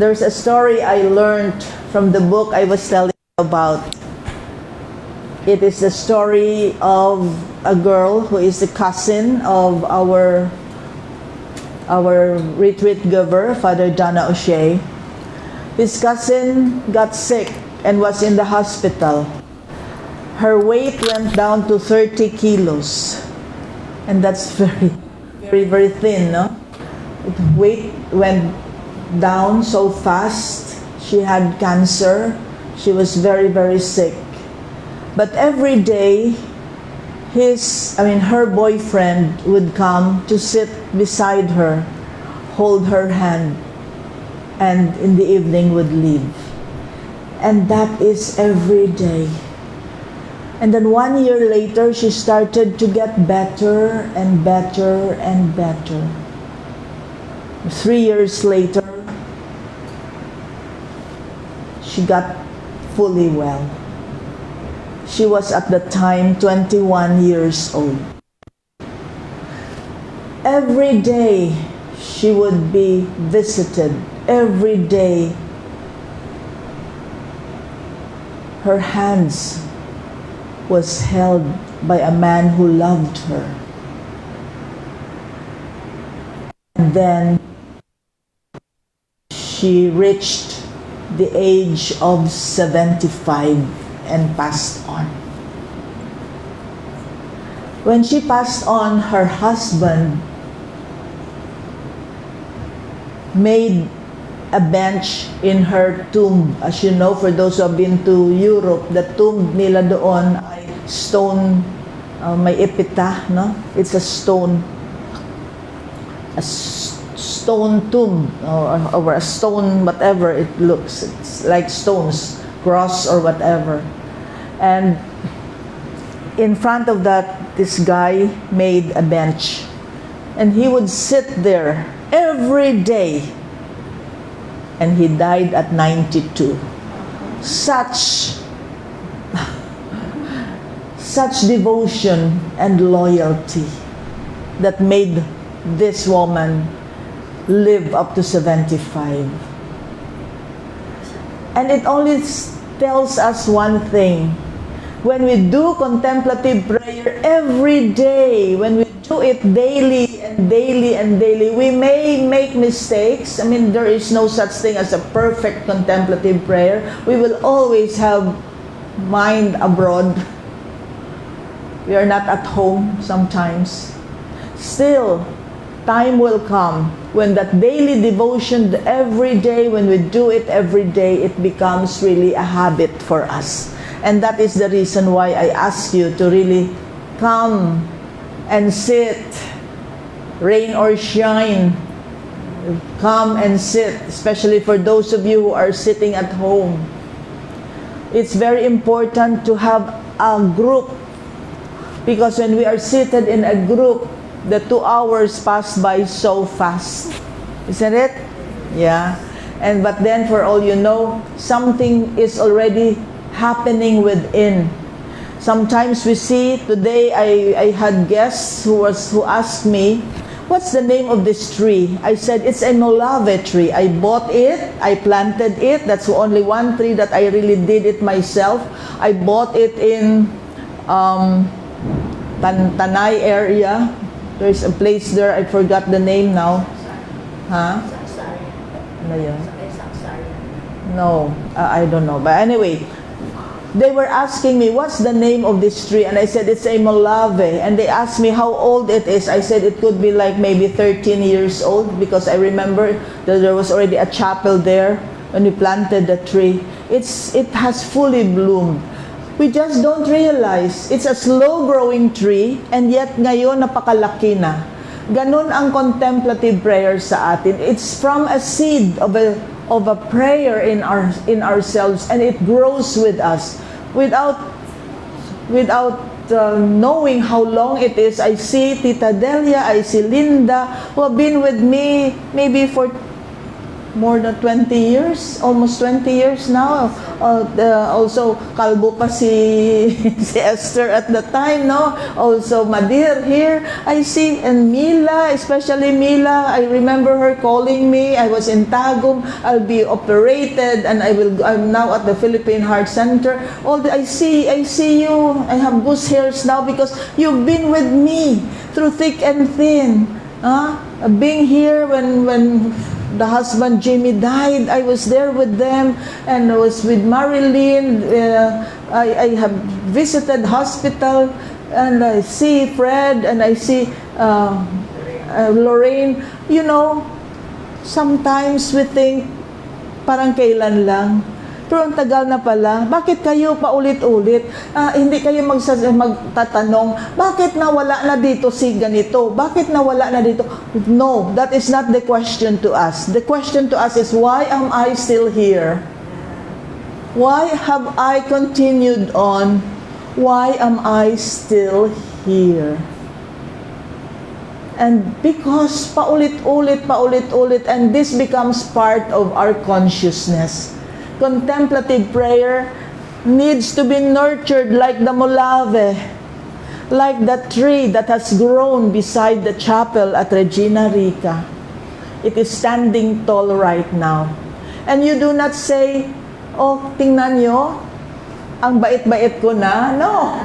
There's a story I learned from the book I was telling you about. It is the story of a girl who is the cousin of our retreat giver, Father Donna O'Shea. His cousin got sick and was in the hospital. Her weight went down to 30 kilos. And that's very, very, very thin, no? Weight went down so fast. She had cancer. She was very, very sick. But every day, her boyfriend would come to sit beside her, hold her hand, and in the evening would leave. And that is every day. And then 1 year later, she started to get better and better and better. 3 years later, she got fully well. She was at the time 21 years old. Every day she would be visited. Every day her hands was held by a man who loved her. And then she reached the age of 75 and passed on. When she passed on, her husband made a bench in her tomb. As you know, for those who have been to Europe, the tomb nila doon ay stone, may epitaph, no? It's a stone tomb, or a stone, whatever it looks. It's like stones, cross or whatever. And in front of that, this guy made a bench. And he would sit there every day. And he died at 92. Such devotion and loyalty that made this woman live up to 75. And it only tells us one thing. When we do contemplative prayer every day, when we do it daily and daily and daily, we may make mistakes. I mean, there is no such thing as a perfect contemplative prayer. We will always have mind abroad. We are not at home sometimes. Still, time will come when that daily devotion every day, when we do it every day, it becomes really a habit for us. And that is the reason why I ask you to really come and sit, rain or shine. Come and sit, especially for those of you who are sitting at home. It's very important to have a group, because when we are seated in a group, the 2 hours pass by so fast. Isn't it? Yeah. But then, for all you know, something is already happening within. Sometimes we see, today I had guests who asked me, what's the name of this tree? I said, it's a molave tree. I bought it, I planted it. That's only one tree that I really did it myself. I bought it in Tanay area. There's a place there, I forgot the name now. Huh? Ano yun? No, I don't know. But anyway, they were asking me, what's the name of this tree? And I said, it's a molave. And they asked me how old it is. I said, it could be like maybe 13 years old, because I remember that there was already a chapel there when we planted the tree. It has fully bloomed. We just don't realize. It's a slow-growing tree, and yet ngayon napakalaki na. Ganon ang contemplative prayer sa atin. It's from a seed of a prayer in ourselves, and it grows with us without knowing how long it is. I see Tita Delia, I see Linda, who have been with me maybe for more than 20 years, almost 20 years now. Also, kalbo pa si, si Esther at the time, no? Also, Madir here, I see, and Mila, especially Mila, I remember her calling me. I was in Tagum, I'll be operated, and I'm now at the Philippine Heart Center. I see you, I have goose hairs now because you've been with me through thick and thin. Being here when the husband Jimmy died, I was there with them, and I was with Marilyn. I have visited hospital, and I see Fred, and I see Lorraine. You know, sometimes we think parang kailan lang. Pero ang tagal na pala. Bakit kayo paulit-ulit? Hindi kayo magtatanong, bakit nawala na dito si ganito? Bakit nawala na dito? No, that is not the question to us. The question to us is, why am I still here? Why have I continued on? Why am I still here? And because paulit-ulit, and this becomes part of our consciousness. Contemplative prayer needs to be nurtured like the molave, like the tree that has grown beside the chapel at Regina Rica. It is standing tall right now. And you do not say, oh, tingnan nyo, ang bait-bait ko na. No.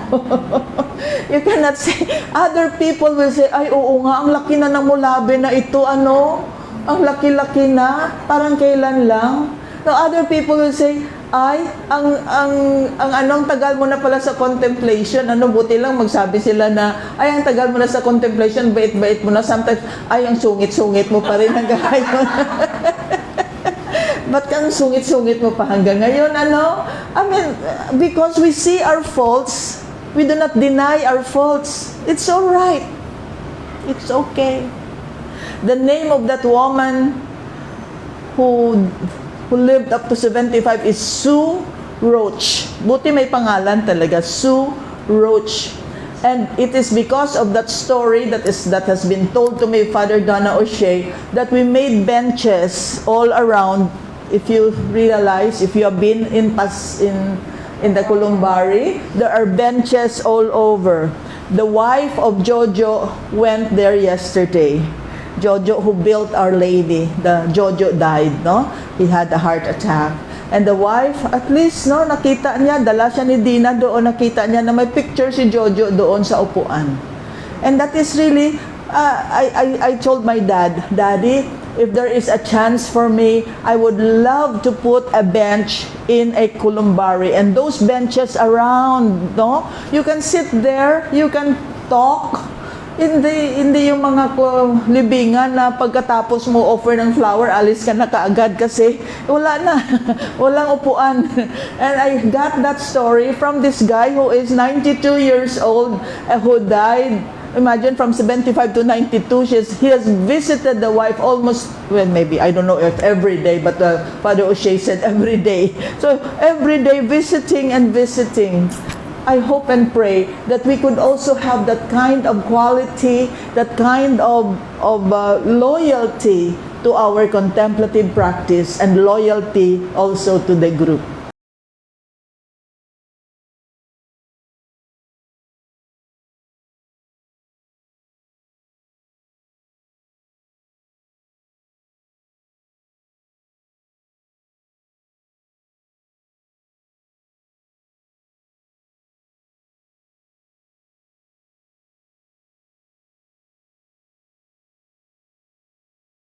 You cannot say, other people will say, ay, oo nga, ang laki na ng molave na ito, ano? Ang laki-laki na, parang kailan lang. No, other people will say, ay, ang tagal mo na pala sa contemplation. Buti lang magsabi sila na, ay, ang tagal mo na sa contemplation, bait-bait mo na. Sometimes, ay, ang sungit-sungit mo pa rin hanggang ngayon. Ba't kang sungit-sungit mo pa hanggang ngayon, I mean, because we see our faults, we do not deny our faults. It's all right. It's okay. The name of that woman who lived up to 75 is Sue Roach. Buti may pangalan talaga, Sue Roach. And it is because of that story that has been told to me, Father Donna O'Shea, that we made benches all around. If you realize, if you have been in the Columbari, there are benches all over. The wife of Jojo went there yesterday. Jojo, who built Our Lady, Jojo died, no? He had a heart attack. And the wife, at least, no, nakita niya, dala siya ni Dina doon, nakita niya na may picture si Jojo doon sa upuan. And that is really, I told my dad, Daddy, if there is a chance for me, I would love to put a bench in a columbari. And those benches around, no? You can sit there, you can talk. Hindi yung mga libingan na pagkatapos mo offer ng flower, alis ka na kaagad kasi wala na, walang upuan. And I got that story from this guy who is 92 years old, who died, imagine, from 75 to 92. He has visited the wife almost, well, maybe, I don't know if every day, but Father O'Shea said every day. So every day visiting and visiting. I hope and pray that we could also have that kind of quality, that kind of loyalty to our contemplative practice, and loyalty also to the group.